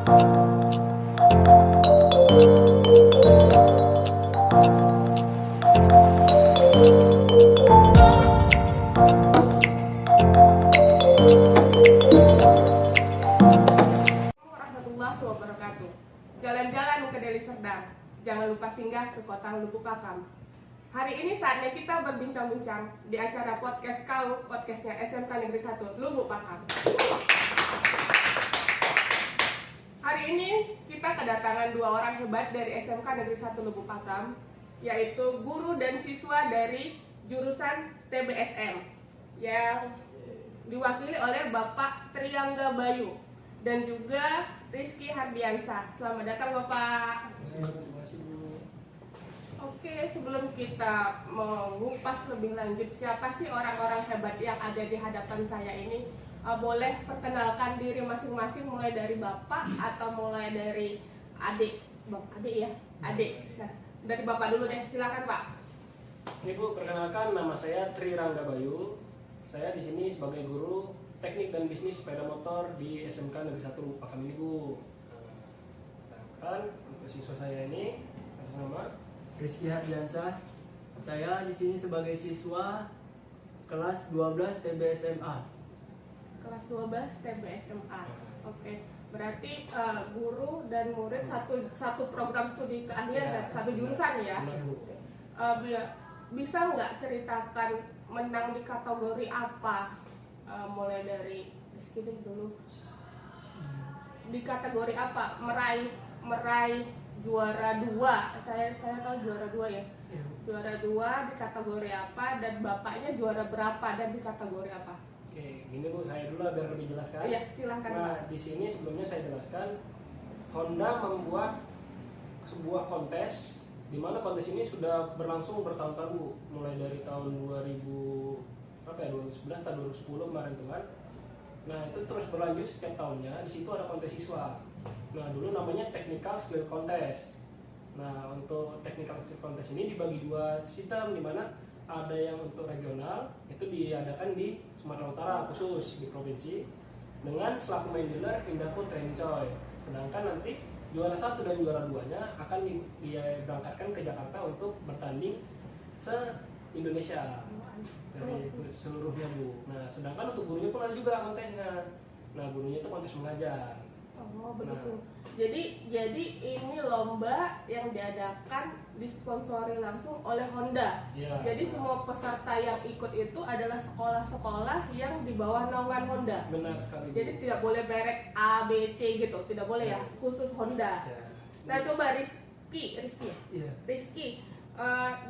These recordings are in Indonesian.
Warahmatullahi wabarakatuh. Jalan-jalan ke Deli Serdang, jangan lupa singgah ke kota Lubuk Pakam. Hari ini saatnya kita berbincang-bincang di acara podcast KAU, podcastnya SMK Negeri 1 Lubuk Pakam. Hari ini kita kedatangan dua orang hebat dari SMK Negeri 1 Lubuk Pakam, yaitu guru dan siswa dari jurusan TBSM yang diwakili oleh Bapak Triangga Bayu dan juga Rizky Hardiansyah. Selamat datang Bapak. Terima kasih Bu. Oke, sebelum kita mengupas lebih lanjut siapa sih orang-orang hebat yang ada di hadapan saya ini, boleh perkenalkan diri masing-masing, mulai dari Bapak atau mulai dari adik. Bang, adik ya? Adik. Nah, dari Bapak dulu deh, silakan Pak. Ibu, perkenalkan, nama saya Tri Rangga Bayu. Saya di sini sebagai guru teknik dan bisnis sepeda motor di SMK Negeri 1 Pakam ini Bu. Sedangkan untuk siswa saya ini atas nama Rizky Hardiansyah. Saya di sini sebagai siswa kelas 12 TBSMA. Kelas 12 TBSMA. Oke, berarti guru dan murid satu program studi keahlian dan satu jurusan ya. Benar, Bu. Bisa nggak ceritakan menang di kategori apa? Mulai dari Rizky dulu. Di kategori apa? Meraih juara 2. Saya tahu juara 2 ya. Juara 2 di kategori apa, dan bapaknya juara berapa dan di kategori apa? Oke, gini Bu, saya dulu biar lebih jelaskan. Iya, silahkan Pak. Nah, di sini sebelumnya saya jelaskan, Honda membuat sebuah kontes, di mana kontes ini sudah berlangsung bertahun-tahun Bu, mulai dari tahun 2011 atau 2010 kemarin tuh kan. Nah, itu terus berlanjut setiap tahunnya. Di situ ada kontes siswa. Nah, dulu namanya Technical Skill Contest. Nah, untuk Technical Skill Contest ini dibagi dua sistem, di mana ada yang untuk regional, itu diadakan di Sumatera Utara khusus di provinsi, dengan selaku main dealer Indaco Training Choy. Sedangkan nanti juara 1 dan juara 2-nya akan diberangkatkan ke Jakarta untuk bertanding se-Indonesia dari seluruhnya Bu. Nah, sedangkan untuk gurunya pun ada juga kontesnya. Nah, gurunya itu kontes mengajar. Oh begitu. Jadi ini lomba yang diadakan disponsori langsung oleh Honda. Ya, Jadi semua peserta yang ikut itu adalah sekolah-sekolah yang di bawah naungan Honda. benar sekali. Jadi tidak boleh merek A, B, C gitu, tidak boleh ya, khusus Honda. Ya. Nah coba Rizky, Iya.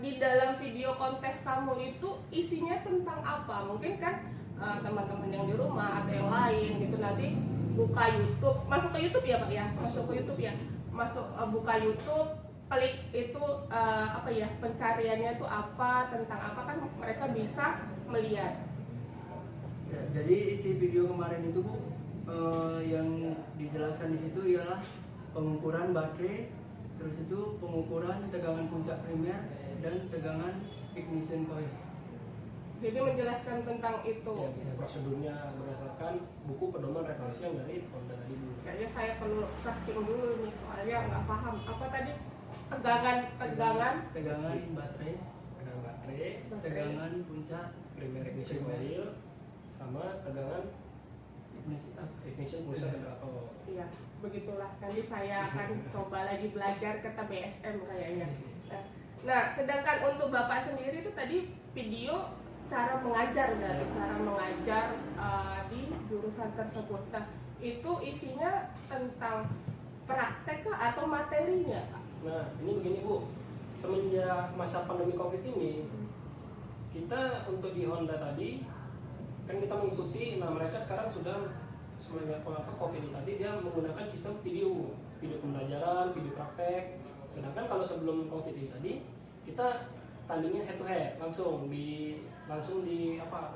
di dalam video kontes kamu itu isinya tentang apa? Mungkin kan teman-teman yang di rumah atau yang lain gitu nanti buka YouTube, masuk ke YouTube ya Pak ya, masuk ke YouTube ya, buka YouTube, klik itu apa ya, pencariannya itu apa, tentang apa, kan mereka bisa melihat. Ya, jadi isi video kemarin itu Bu, yang dijelaskan di situ ialah pengukuran baterai, terus itu pengukuran tegangan puncak primer dan tegangan ignition coil. Jadi menjelaskan tentang itu. Ya, prosedurnya berdasarkan buku pedoman revolusi yang dari Honda tadi Bu. Kayaknya saya perlu searching dulu nih, soalnya nggak paham apa tadi, tegangan Tegangan Ignition. baterai, Tegangan baterai, tegangan puncak primer ignition coil, sama tegangan ignition pulsa generator. Iya, begitulah. Nanti saya akan coba lagi belajar ke TBSM kayaknya. Nah, sedangkan untuk Bapak sendiri itu tadi video cara mengajar di jurusan tersebut. Nah, itu isinya tentang praktek kah atau materinya, Pak? Nah, ini begini Bu, semenjak masa pandemi COVID ini, kita untuk di Honda tadi kan kita mengikuti. Nah, mereka sekarang sudah semenjak COVID ini tadi dia menggunakan sistem video pembelajaran, video praktek. Sedangkan kalau sebelum COVID ini tadi kita tandingnya head to head, langsung di apa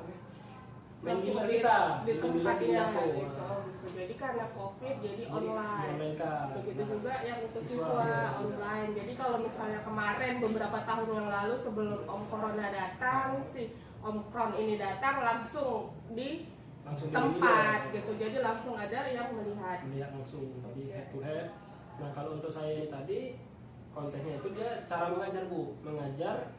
main dealer kita di tempatnya Indaco. gitu. Jadi karena COVID jadi online. Kan. Begitu Nah, juga yang untuk siswa, siswa ya. online. Jadi kalau misalnya kemarin beberapa tahun yang lalu sebelum Om Corona datang, si Omikron ini datang, langsung di langsung tempat gitu, jadi langsung ada yang melihat. langsung di head to head. Nah kalau untuk saya ini tadi kontesnya itu dia cara mengajar Bu, mengajar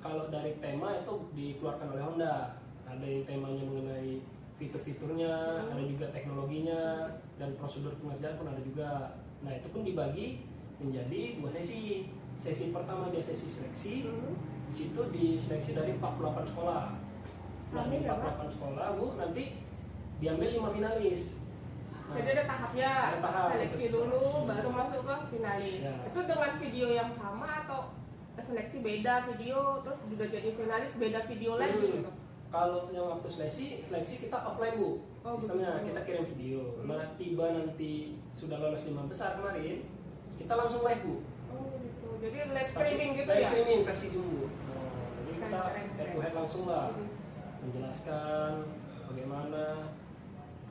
kalau dari tema itu dikeluarkan oleh Honda, ada yang temanya mengenai fitur-fiturnya, ada juga teknologinya, dan prosedur pengerjaan pun ada juga. Nah itu pun dibagi menjadi 2 sesi. Sesi pertama dia sesi seleksi, di situ diseleksi dari 48 sekolah. Nah di 48 sekolah Bu nanti diambil 5 finalis. Nah, Jadi ada tahapnya, ada tahap, seleksi itu dulu, baru masuk ke finalis. Ya. Itu dengan video yang sama atau seleksi beda video, terus juga jadi finalis beda video lagi gitu? Kalau yang waktu seleksi kita offline Bu. Oh, Sistemnya begitu. kita kirim video. Nah tiba nanti sudah lolos 5 besar kemarin, kita langsung live Bu. Oh gitu, jadi live streaming gitu Live ya? streaming versi jumbo. Nah, jadi kita Keren. head to head langsung lah, menjelaskan bagaimana.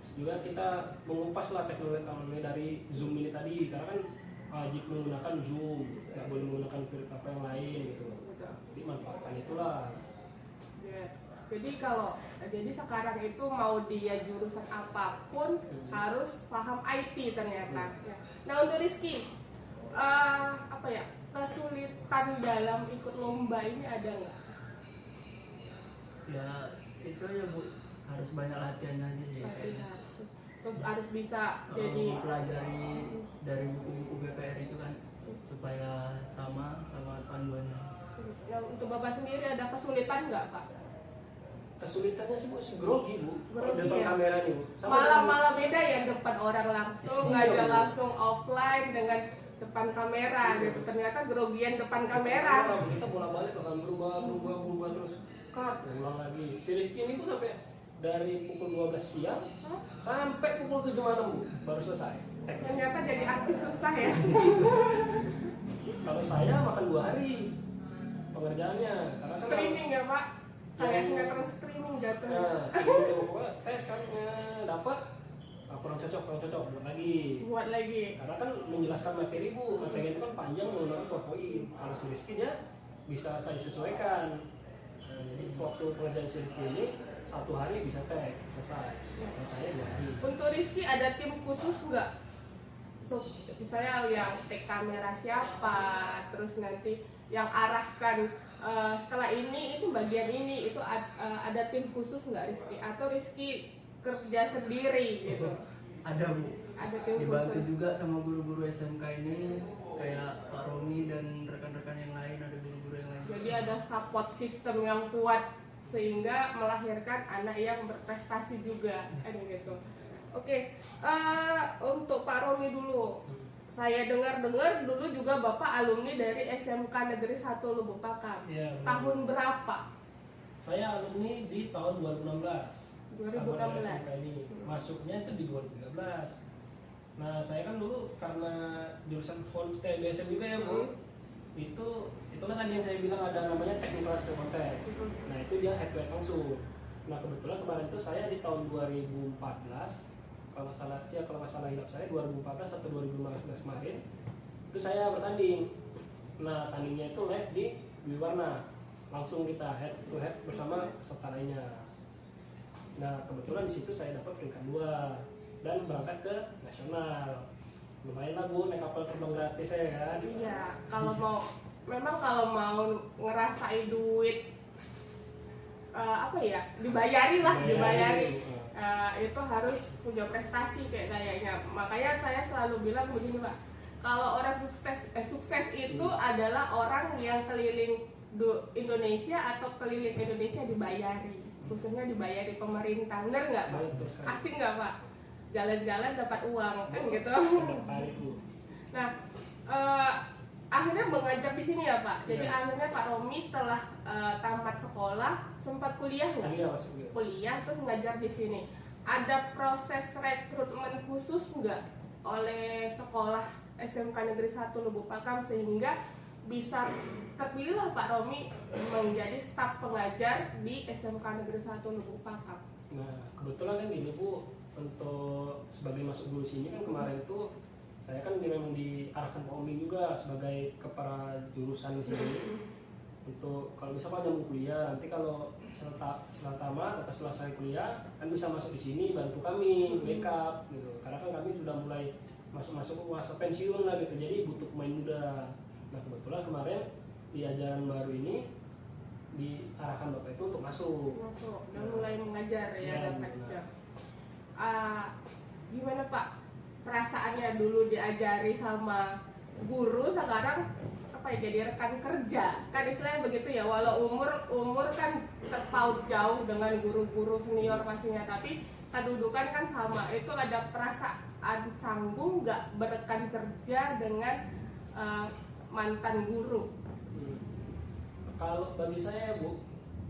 Terus juga kita mengupas lah teknologi dari Zoom ini tadi, karena kan wajib menggunakan Zoom, nggak boleh menggunakan apa yang lain gitu. Jadi manfaatkan itulah. Ya. Jadi sekarang itu mau dia jurusan apapun harus paham IT ternyata. Ya. Nah untuk Rizky, apa ya, kesulitan dalam ikut lomba ini ada nggak? Ya itu ya Bu, harus banyak latihan aja sih. Latihan. Terus harus bisa jadi Mempelajari dari buku-buku BPR itu kan, supaya sama panduannya. Nah, untuk Bapak sendiri ada kesulitan nggak Pak? Kesulitannya sih Bu, grogi Bu, kalau Grogi, depan ya? kamera nih Bu. Malah beda ya depan orang langsung, Iya, aja Bu. langsung offline dengan depan kamera gitu. Ternyata grogian depan kamera. Kita bolak-balik akan berubah terus cut, ulang lagi. Si Rizky ini Bu sampai dari pukul 12 siang Hah? sampai pukul 7 malam Bu baru selesai. Ternyata jadi artis susah ya. Kalau saya makan 2 hari pengerjaannya, karena kan Streaming ya Pak, kayak Yang- sinetron streaming jatuhnya. Nah, streaming pokoknya tes kan dapat kurang cocok buat lagi. Buat lagi. Karena kan menjelaskan materi Bu, materi itu kan panjang menggunakan PowerPoint. Kalau si Rizky dia bisa saya sesuaikan. Nah, jadi waktu pengerjaan si Rizky ini 1 hari bisa tag selesai. Kalau saya 2 hari. Untuk Rizky ada tim khusus nggak? So, misalnya yang take kamera siapa, terus nanti yang arahkan setelah ini itu bagian ini itu ada tim khusus nggak Rizky? Atau Rizky kerja sendiri gitu? Ada Bu, Ada tim dibantu khusus. juga sama guru-guru SMK ini, kayak Pak Romi dan rekan-rekan yang lain, ada guru-guru yang lain. Jadi ada support system yang kuat sehingga melahirkan anak yang berprestasi juga, ada gitu. Oke, untuk Pak Romi dulu. Saya dengar-dengar dulu juga Bapak alumni dari SMK Negeri 1 Lubuk Pakam. Iya, benar. Tahun berapa? Saya alumni di tahun 2016. 2016. SMK ini. Masuknya itu di 2013. Nah, saya kan dulu karena jurusan TGSM juga ya, Bu. Itulah tadi yang saya bilang ada namanya technical skill contest. Nah, itu dia head to head langsung. Nah, kebetulan kemarin itu saya di tahun 2014, kalau nggak salah hilap saya 2014 atau 2015 kemarin, itu saya bertanding. Nah, tandingnya itu live di Dwi Warna. Langsung kita head to head bersama peserta lainnya. Nah, kebetulan di situ saya dapat peringkat 2 dan berangkat ke nasional. Lumayan lah Bu, naik kapal terbang gratis ya kan. Iya, kalau mau ngerasain duit apa ya, dibayari. Itu harus punya prestasi kayaknya. Makanya saya selalu bilang begini Pak, kalau orang sukses itu adalah orang yang keliling Indonesia atau keliling Indonesia dibayari, khususnya dibayari pemerintah. Bener nggak Pak? Betul sekali. Asik nggak Pak? Jalan-jalan dapat uang kan gitu. Setiap hari Bu. Nah, akhirnya mengajar di sini ya Pak. Jadi Iya. akhirnya Pak Romi setelah tamat sekolah sempat kuliah nggak? Kuliah masuk ya. Kuliah terus ngajar di sini. Ada proses rekrutmen khusus nggak oleh sekolah SMK Negeri 1 Lubuk Pakam sehingga bisa terpilihlah Pak Romi menjadi staf pengajar di SMK Negeri 1 Lubuk Pakam. Nah, kebetulan kan gini Bu, untuk sebagai masuk dulu sini kan kemarin tuh saya kan memang diarahkan Pak Omi juga sebagai kepala jurusan di sini. untuk kalau misalkan nyambung kuliah, nanti kalau setelah tamat atau selesai kuliah kan bisa masuk di sini bantu kami backup gitu, karena kan kami sudah mulai masuk masa pensiun lah gitu, jadi butuh pemain muda. Nah kebetulan kemarin di ajaran baru ini diarahkan bapak itu untuk masuk dan mulai mengajar ya, Ya, Bapak. benar. Gimana Pak perasaannya dulu diajari sama guru, sekarang apa ya, jadi rekan kerja kan istilahnya begitu ya, walau umur kan terpaut jauh dengan guru-guru senior pastinya, tapi kedudukan kan sama. Itu ada perasaan canggung nggak berrekan kerja dengan mantan guru? Kalau bagi saya Bu,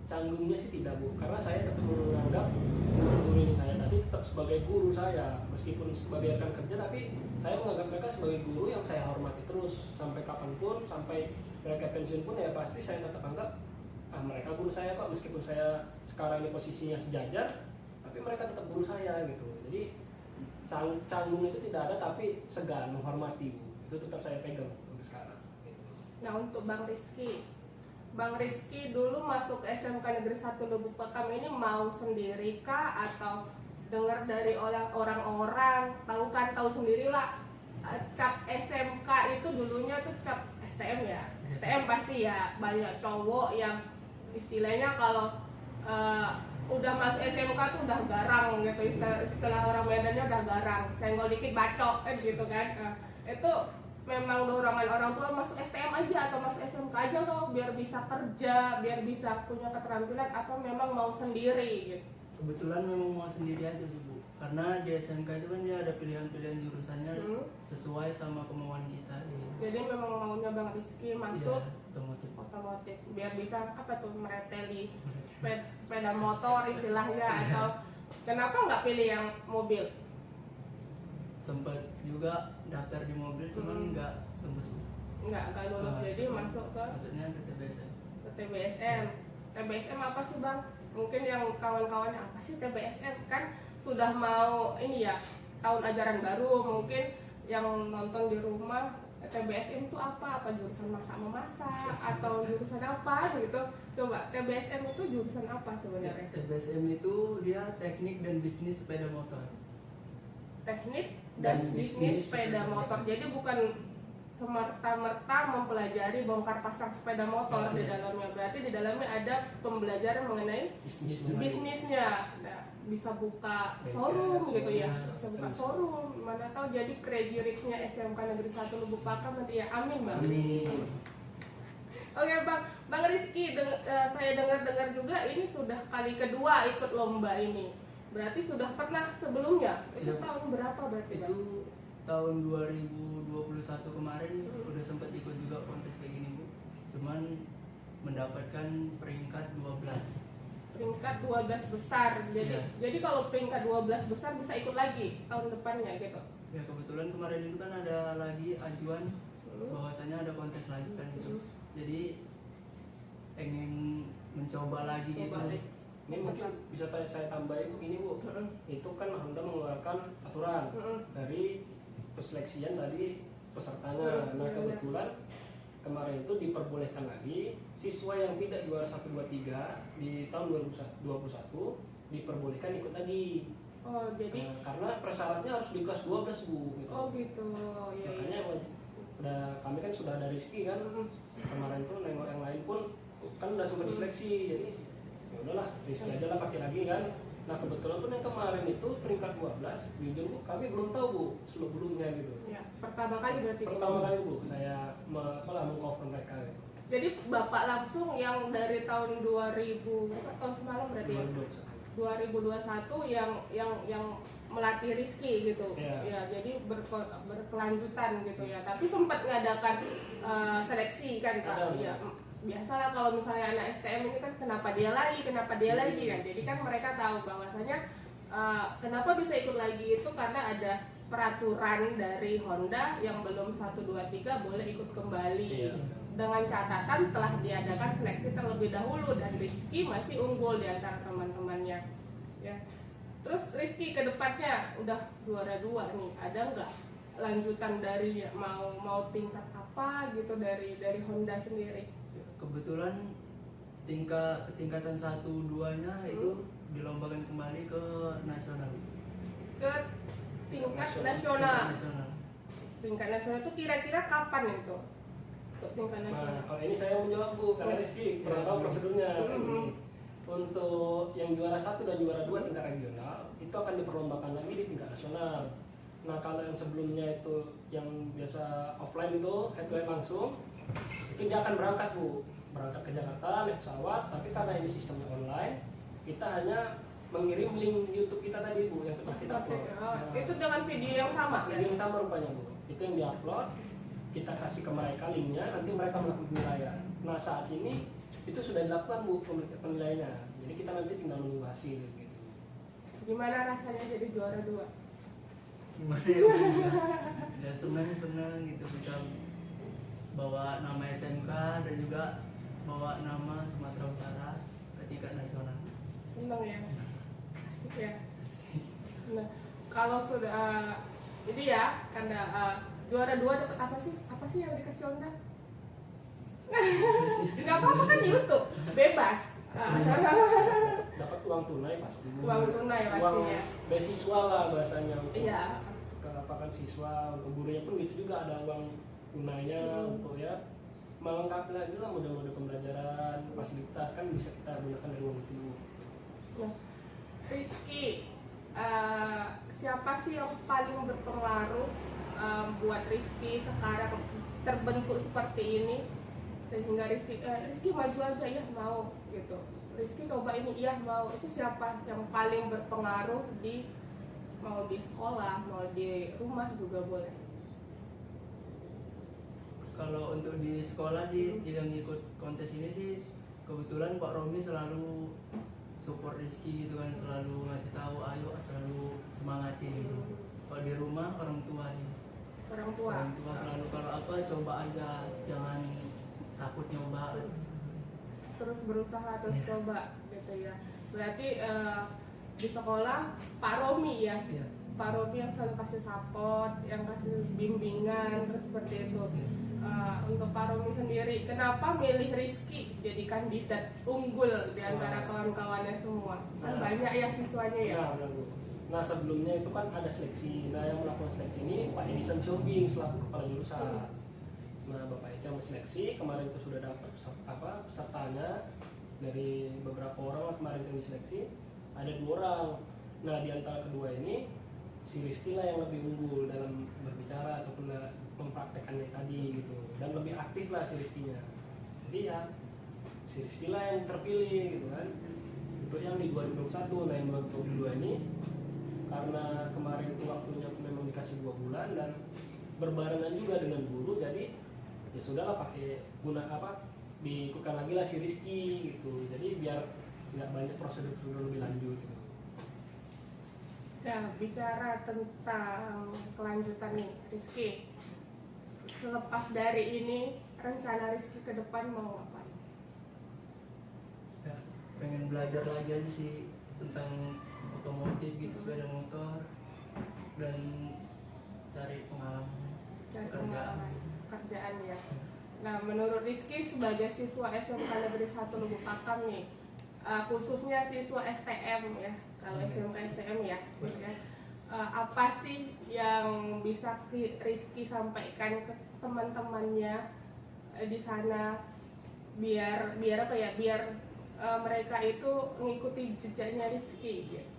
canggungnya sih tidak Bu, karena saya tetap menganggap guru ini saya tadi tetap sebagai guru saya, meskipun sebagai rekan kerja, tapi saya menganggap mereka sebagai guru yang saya hormati terus sampai kapanpun, sampai mereka pensiun pun ya pasti saya tetap anggap mereka guru saya kok, meskipun saya sekarang ini posisinya sejajar, tapi mereka tetap guru saya gitu. Jadi canggung itu tidak ada, tapi segan menghormati Bu, itu tetap saya pegang sampai sekarang gitu. Nah untuk Bang Rizky dulu masuk SMK Negeri 1 Lubuk Pakam ini mau sendiri kah, atau dengar dari orang-orang, tahu sendirilah cap SMK itu dulunya tuh cap STM ya, STM pasti ya, banyak cowok yang istilahnya kalau udah masuk SMK tuh udah garang gitu, istilah orang Medannya udah garang, senggol dikit bacok kan gitu kan. Itu memang dorongan orang tua masuk STM aja atau masuk SMK aja loh biar bisa kerja, biar bisa punya keterampilan, atau memang mau sendiri gitu? Kebetulan memang mau sendiri aja sih Bu, karena di SMK itu kan dia ada pilihan-pilihan jurusannya sesuai sama kemauan kita gitu. Jadi memang maunya Bang Rizky masuk Otomotif. otomotif biar bisa apa tuh mereteli sepeda motor istilahnya, atau kenapa nggak pilih yang mobil? Sempat juga daftar di mobil cuman nggak tembus. Nggak lulus, jadi masuk ke maksudnya ke TBSM. TBSM. TBSM apa sih Bang? Mungkin yang kawan-kawannya apa sih TBSM, kan sudah mau ini ya, tahun ajaran baru, mungkin yang nonton di rumah TBSM itu apa jurusan masak-memasak atau jurusan apa gitu. Coba TBSM itu jurusan apa sebenarnya? TBSM itu dia teknik dan bisnis sepeda motor. Teknik dan bisnis sepeda motor. Jadi bukan semerta-merta mempelajari bongkar pasang sepeda motor di dalamnya. Berarti di dalamnya ada pembelajaran mengenai bisnisnya. Nah, bisa buka showroom gitu ya, bisa buka showroom. Mana tahu jadi Crazy Rich-nya SMK Negeri 1 Lubuk Pakam nanti ya. Amin Bang. Amin. Oke Bang Rizky, saya dengar juga ini sudah kali kedua ikut lomba ini. Berarti sudah pernah sebelumnya? Itu tahun berapa berarti Bang? Itu tahun 2021 kemarin udah sempat ikut juga kontes kayak gini Bu. Cuman mendapatkan peringkat 12. Peringkat 12 besar. Jadi kalau peringkat 12 besar bisa ikut lagi tahun depannya gitu. Ya kebetulan kemarin itu kan ada lagi ajuan bahwasanya ada kontes lagi kan gitu. Jadi pengen mencoba lagi gitu. Ini mungkin bisa saya tambahin begini Bu, itu kan Honda mengeluarkan aturan dari perseleksian dari pesertanya. Nah kebetulan kemarin itu diperbolehkan lagi siswa yang tidak juara 1, 2, 3 di tahun 2021 diperbolehkan ikut lagi. Oh jadi karena persyaratnya harus di kelas 12 Bu gitu. Oh gitu ya. Makanya kami kan sudah ada Rizky kan, kemarin pun nengok yang lain pun kan udah sempat diseleksi, jadi ya udahlah Rizky aja lah pakai lagi kan. Nah kebetulan pun yang kemarin itu peringkat 12, jujur Bu kami belum tahu Bu sebelumnya gitu ya, pertama kali berarti Bu saya meng-cover mereka gitu. Jadi Bapak langsung yang dari tahun 2000 tahun semalam berarti ya 2021 yang melatih Rizky gitu ya, jadi berkelanjutan gitu ya, tapi sempat mengadakan seleksi kan Pak ya. Biasalah kalau misalnya anak STM ini kan kenapa dia lagi kan, jadi kan mereka tahu bahwasanya kenapa bisa ikut lagi itu karena ada peraturan dari Honda yang belum 1, 2, 3 boleh ikut kembali dengan catatan telah diadakan seleksi terlebih dahulu dan Rizky masih unggul di antara teman-temannya ya. Terus Rizky ke depannya udah juara 2 nih, ada nggak lanjutan dari mau tingkat apa gitu dari Honda sendiri? Kebetulan tingkatan 1-2-nya itu dilombakan kembali ke nasional. Ke tingkat Tingkat nasional. nasional. Tingkat nasional itu kira-kira kapan itu? Untuk tingkat nasional. Nah, kalau ini saya mau menjawab Bu, karena Rizky pernah tahu prosedurnya. Untuk yang juara 1 dan juara 2 tingkat regional itu akan diperlombakan lagi di tingkat nasional. Nah, kalau yang sebelumnya itu yang biasa offline itu head to head langsung, itu dia akan berangkat Bu, berangkat ke Jakarta naik pesawat. Tapi karena ini sistemnya online, kita hanya mengirim link YouTube kita tadi Bu yang pasti upload. Itu dengan video yang sama. Video yang sama rupanya Bu, itu yang diupload, kita kasih ke mereka linknya, nanti mereka melakukan penilaian. Nah, saat ini itu sudah dilakukan Bu penilaiannya, jadi kita nanti tinggal menunggu hasil gitu. Gimana rasanya jadi juara 2? Gimana ya, Bu? Ya senang gitu bisa bawa nama SMK dan juga bawa nama Sumatera Utara ke tingkat nasional. Senang ya, asik ya. Nah, kalau sudah ini ya, karena juara 2 dapat apa sih? Apa sih yang dikasih Onda? Nggak apa-apa kan YouTube, bebas. Dapat uang tunai pasti. Uang tunai Uang pastinya. beasiswa lah bahasanya untuk Iya. ke apa kan siswa, untuk gurunya pun gitu juga ada uang tunainya untuk ya melengkapi lagi lah model-model pembelajaran, fasilitas kan bisa kita gunakan dari uang itu. Nah, Rizky, siapa sih yang paling berpengaruh buat Rizky sekarang terbentuk seperti ini, sehingga Rizky maju aja ya mau gitu, Rizky coba ini iya mau, itu siapa yang paling berpengaruh di mau di sekolah mau di rumah juga boleh? Kalau untuk di sekolah sih yang ikut kontes ini sih kebetulan Pak Romi selalu support Rizky gitu kan, selalu ngasih tahu ayo, selalu semangatin gitu. Kalau di rumah orang tua sih. Orang tua Selalu kalau apa coba aja, jangan takut nyoba. terus berusaha terus coba gitu ya. Berarti di sekolah Pak Romi ya, Iya. Pak Romi yang selalu kasih support, yang kasih bimbingan, terus seperti itu. Untuk Pak Romi sendiri, kenapa milih Rizky jadi kandidat unggul di antara kawan-kawannya semua? Kan banyak ya siswanya ya. Nah, benar, Bu. Nah, sebelumnya itu kan ada seleksi. Nah, yang melakukan seleksi ini Pak Edison Siobing selaku kepala jurusan. Nah, Bapak itu yang seleksi kemarin itu sudah dapat pesertanya dari beberapa orang lah kemarin yang diseleksi, ada 2 orang. Nah, di antara kedua ini si Rizky lah yang lebih unggul dalam berbicara ataupun mempraktekannya tadi gitu, dan lebih aktif lah si Rizky-nya. Jadi ya si Rizky lah yang terpilih gitu kan untuk yang di 2021. Nah, yang 2022 ini karena kemarin itu waktunya memang dikasih 2 bulan dan berbarengan juga dengan guru, jadi ya sudahlah pakai diikutkan lagi lah si Rizky gitu, jadi biar nggak banyak prosedur lebih lanjut gitu. Nah, bicara tentang kelanjutan nih Rizky, selepas dari ini rencana Rizky ke depan mau ngapain? Ya, pengen belajar lagi aja sih tentang otomotif gitu, sepeda motor, dan cari pengalaman kerjaan ya. Nah, menurut Rizky sebagai siswa SMK Negeri 1 Lubuk Pakam nih, khususnya siswa STM ya, kalau SMK STM ya, apa sih yang bisa Rizky sampaikan ke teman-temannya di sana biar apa ya, biar mereka itu mengikuti jejaknya Rizky gitu.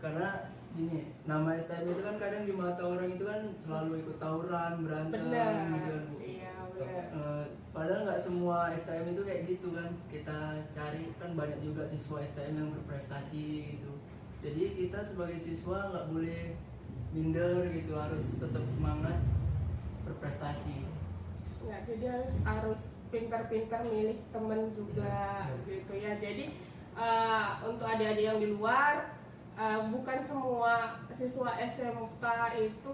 Karena gini, nama STM itu kan kadang di mata orang itu kan selalu ikut tawuran, berantem gitu kan, Bu. Iya, benar. Padahal nggak semua STM itu kayak gitu kan. Kita cari kan banyak juga siswa STM yang berprestasi gitu. Jadi kita sebagai siswa nggak boleh minder gitu, harus tetap semangat berprestasi. Ya, jadi harus pintar-pintar milih temen juga gitu ya. Jadi untuk adik-adik yang di luar, bukan semua siswa SMK itu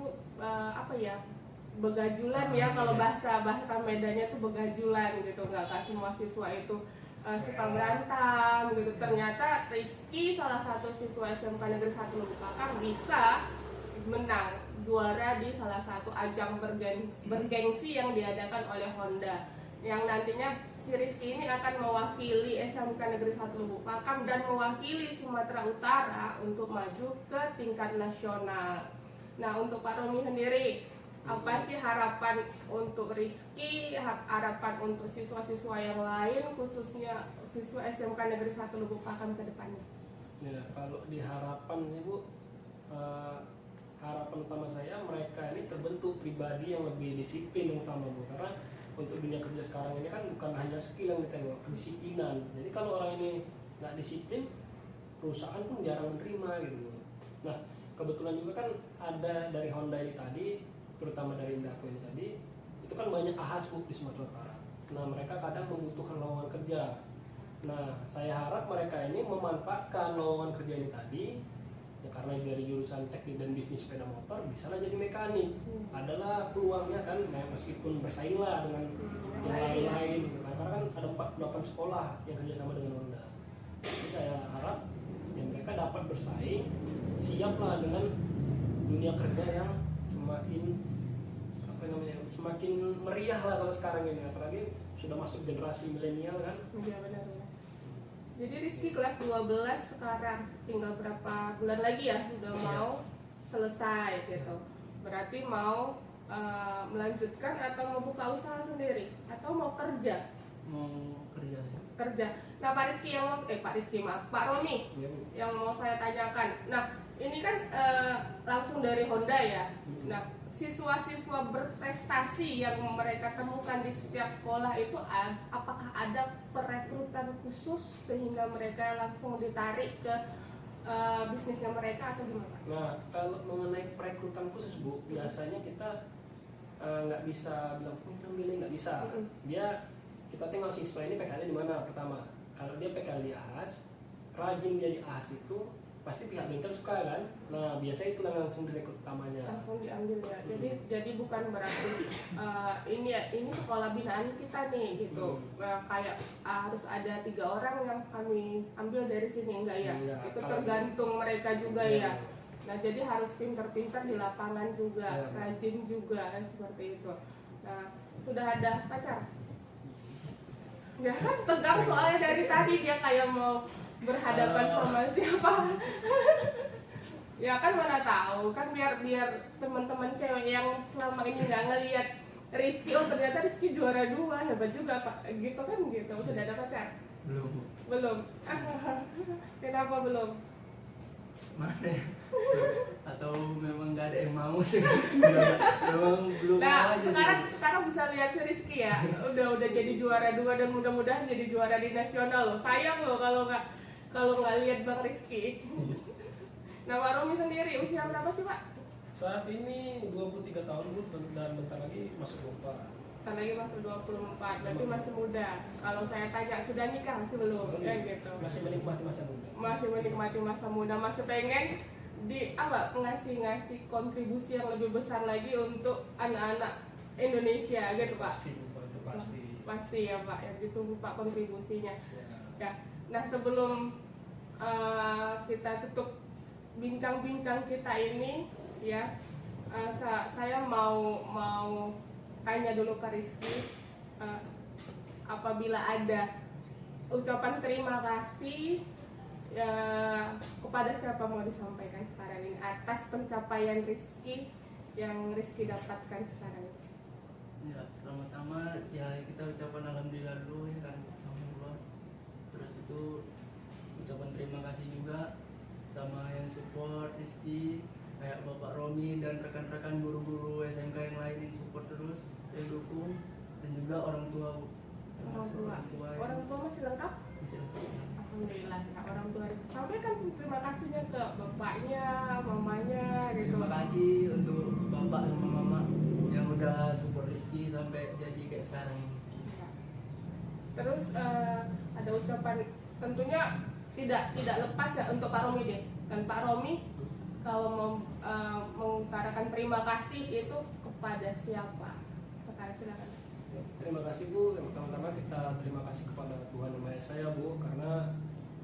begajulan ya, kalau bahasa Medannya tuh begajulan gitu. Nggak semua siswa itu suka berantem gitu. Ternyata Rizky salah satu siswa SMK Negeri 1 Lubuk Pakam bisa menang juara di salah satu ajang bergengsi yang diadakan oleh Honda, yang nantinya si Rizky ini akan mewakili SMK Negeri 1 Lubuk Pakam dan mewakili Sumatera Utara untuk maju ke tingkat nasional. Nah, untuk Pak Romi sendiri, apa sih harapan untuk Rizky, harapan untuk siswa-siswa yang lain, khususnya siswa SMK Negeri 1 Lubuk Pakam ke depannya? Ya, kalau di harapan sih Bu, harapan utama saya mereka ini terbentuk pribadi yang lebih disiplin utama Bu, karena untuk dunia kerja sekarang ini kan bukan hanya skill yang ditengok, kedisiplinan. Jadi kalau orang ini nggak disiplin, perusahaan pun jarang menerima gitu Bu. Nah, kebetulan juga kan ada dari Honda ini tadi, terutama dari Indaco ini tadi, itu kan banyak ahas Bu di Sumatera Utara. Nah, mereka kadang membutuhkan lowongan kerja. Nah, saya harap mereka ini memanfaatkan lowongan kerja ini tadi, ya karena dari jurusan teknik dan bisnis sepeda motor bisa lah jadi mekanik. Adalah peluangnya kan, meskipun bersaing lah dengan yang lain-lain gitu kan. Karena kan ada 48 sekolah yang kerjasama dengan Honda. Jadi saya harap ya mereka dapat bersaing, siaplah dengan dunia kerja yang semakin meriah lah kalau sekarang ini, apalagi sudah masuk generasi milenial kan. Iya, benar. Jadi Rizky kelas 12 sekarang, tinggal berapa bulan lagi ya udah mau selesai gitu. Berarti mau melanjutkan atau mau buka usaha sendiri atau mau kerja? Mau kerja. Kerja. Nah, Pak Rizky Pak Romi Ya, Bu. yang mau saya tanyakan. Nah, ini kan langsung dari Honda ya. Nah, siswa-siswa berprestasi yang mereka temukan di setiap sekolah itu apakah ada perekrutan khusus sehingga mereka langsung ditarik ke bisnisnya mereka atau gimana? Nah, kalau mengenai perekrutan khusus Bu, biasanya kita nggak bisa bilang milih, nggak bisa. Kita tengok siswa ini PKL di mana pertama. Kalau dia PKL di AHAS, rajin dia di AHAS itu pasti pihak bengkel suka kan. Nah, biasa itu langsung direkrut utamanya. Langsung diambil ya. Jadi bukan berarti ini sekolah binaan kita nih gitu. Nah, kayak harus ada 3 orang yang kami ambil dari sini, enggak ya? Enggak, Itu kalau tergantung mereka juga Iya. ya. Nah, jadi harus pintar-pintar di lapangan juga, Iya. rajin juga seperti itu. Nah, sudah ada pacar? Ya kan tegang soalnya dari tadi dia kayak mau berhadapan sama siapa. Ya kan mana tahu kan, biar teman-teman cewek yang selama ini nggak ngelihat Rizky, oh ternyata Rizky juara 2, hebat juga Pak, gitu kan gitu. Sudah ada pacar? Belum. Kenapa belum? Mana? Atau memang nggak ada yang mau sih? Memang belum Nah, mau aja sekarang bisa lihat si Rizky ya, udah jadi juara 2 dan mudah-mudahan jadi juara di nasional loh. Sayang loh kalau nggak lihat Bang Rizky. Nah, Pak Romi sendiri usia berapa sih Pak? Saat ini 23 tahun Bu, dan bentar lagi masuk 24. Saat lagi masuk 24, berarti masih muda. Kalau saya tanya sudah nikah masih belum? Ya gitu. Masih menikmati masa muda. Masih menikmati masa muda, masih pengen ngasih kontribusi yang lebih besar lagi untuk anak-anak Indonesia gitu Pak. Pasti Bu, itu pasti. Pasti ya Pak, yang ditunggu Pak kontribusinya. Ya. Ya. Nah, sebelum kita tutup bincang-bincang kita ini ya, saya mau tanya dulu ke Rizky, apabila ada ucapan terima kasih ya, kepada siapa mau disampaikan sekarang ini atas pencapaian Rizky yang Rizky dapatkan sekarang ini? Ya, pertama-tama ya kita ucapan alhamdulillah dulu ya kan sama Allah. Terus itu ucapan terima kasih juga sama yang support Rizky, kayak Bapak Romi dan rekan-rekan guru-guru SMK yang lain yang support terus, yang dukung, dan juga orang tua Bu. Termasuk Orang tua masih lengkap? masih lengkap. Alhamdulillah ya, orang tua Rizky. Sampaikan terima kasihnya ke bapaknya, mamanya gitu. Terima kasih untuk Bapak sama Mama yang udah support Rizky sampai jadi kayak sekarang ini. Terus ada ucapan tentunya tidak lepas ya untuk Pak Romi deh. Dan Pak Romi kalau mau mengutarakan terima kasih itu kepada siapa? Sekarang silakan. Terima kasih Bu. Yang pertama-tama kita terima kasih kepada Tuhan Yang Maha Esa ya Bu, karena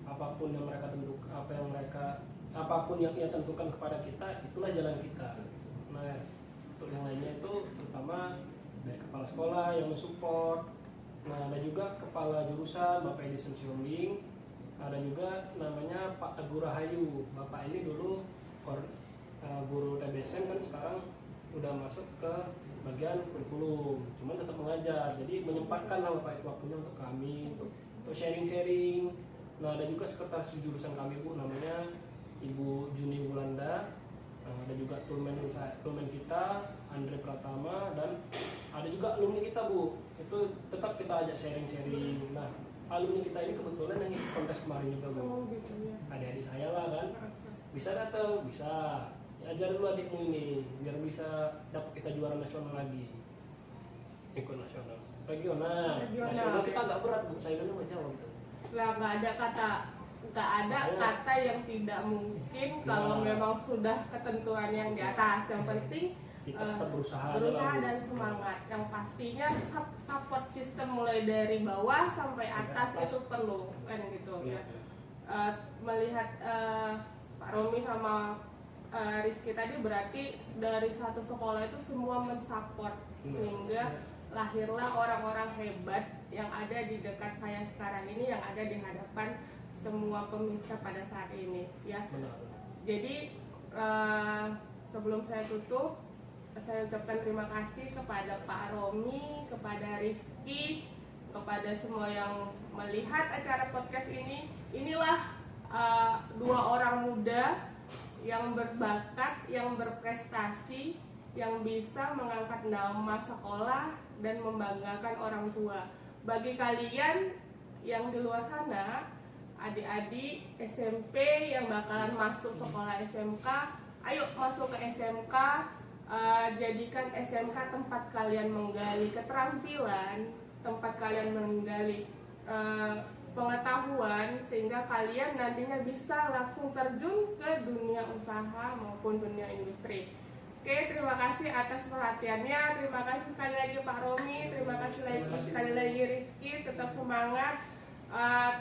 apapun yang mereka tentukan, apa yang mereka apapun yang ia tentukan kepada kita, itulah jalan kita. Nah, untuk yang lainnya itu terutama dari kepala sekolah yang mensupport. Nah, ada juga kepala jurusan Bapak Edison Siombing, ada juga namanya Pak Teguh Rahayu. Bapak ini dulu guru TBSM, kan sekarang udah masuk ke bagian kurikulum, cuman tetap mengajar. Jadi menyempatkan lah Bapak itu waktunya untuk kami, untuk sharing-sharing. Nah, ada juga sekretaris jurusan kami Bu, namanya Ibu Juni Wulanda. Nah, ada juga tulmen kita Andre Pratama, dan ada juga alumni kita Bu, itu tetap kita ajak sharing-sharing. Nah, alumni kita ini kebetulan yang ikut kontes kemarin juga Bu. Oh gitu ya. Adik-adik saya lah kan, bisa datang, bisa ajar dulu adikmu ini biar bisa dapat kita juara nasional lagi, ikut nasional, regional Regional, kita ya. agak berat Bu, saingannya sama Jawa gitu. Lah nggak ada kata yang tidak mungkin kalau Nah. memang sudah ketentuan yang di atas. Yang penting Kita tetap berusaha berusaha aja lah, Bu. dan semangat. Yang pastinya support system mulai dari bawah sampai atas Sampai atas. itu perlu kan gitu Iya. ya. Melihat Pak Romi sama Rizky tadi, berarti dari satu sekolah itu semua mensupport, sehingga lahirlah orang-orang hebat yang ada di dekat saya sekarang ini, yang ada di hadapan semua pemirsa pada saat ini ya. Benar. Jadi sebelum saya tutup, saya ucapkan terima kasih kepada Pak Romi, kepada Rizky, kepada semua yang melihat acara podcast ini. Inilah dua orang muda yang berbakat, yang berprestasi, yang bisa mengangkat nama sekolah dan membanggakan orang tua. Bagi kalian yang di luar sana, adik-adik SMP yang bakalan masuk sekolah SMK, ayo masuk ke SMK. Jadikan SMK tempat kalian menggali keterampilan, tempat kalian menggali pengetahuan, sehingga kalian nantinya bisa langsung terjun ke dunia usaha maupun dunia industri. Oke, terima kasih atas perhatiannya. Terima kasih sekali lagi Pak Romi, terima kasih sekali lagi Rizky. Tetap semangat,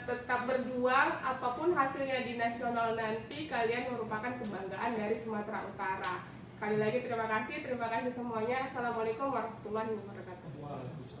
tetap berjuang. Apapun hasilnya di nasional nanti, kalian merupakan kebanggaan dari Sumatera Utara. Sekali lagi terima kasih semuanya. Assalamualaikum warahmatullahi wabarakatuh. Waalaikumsalam.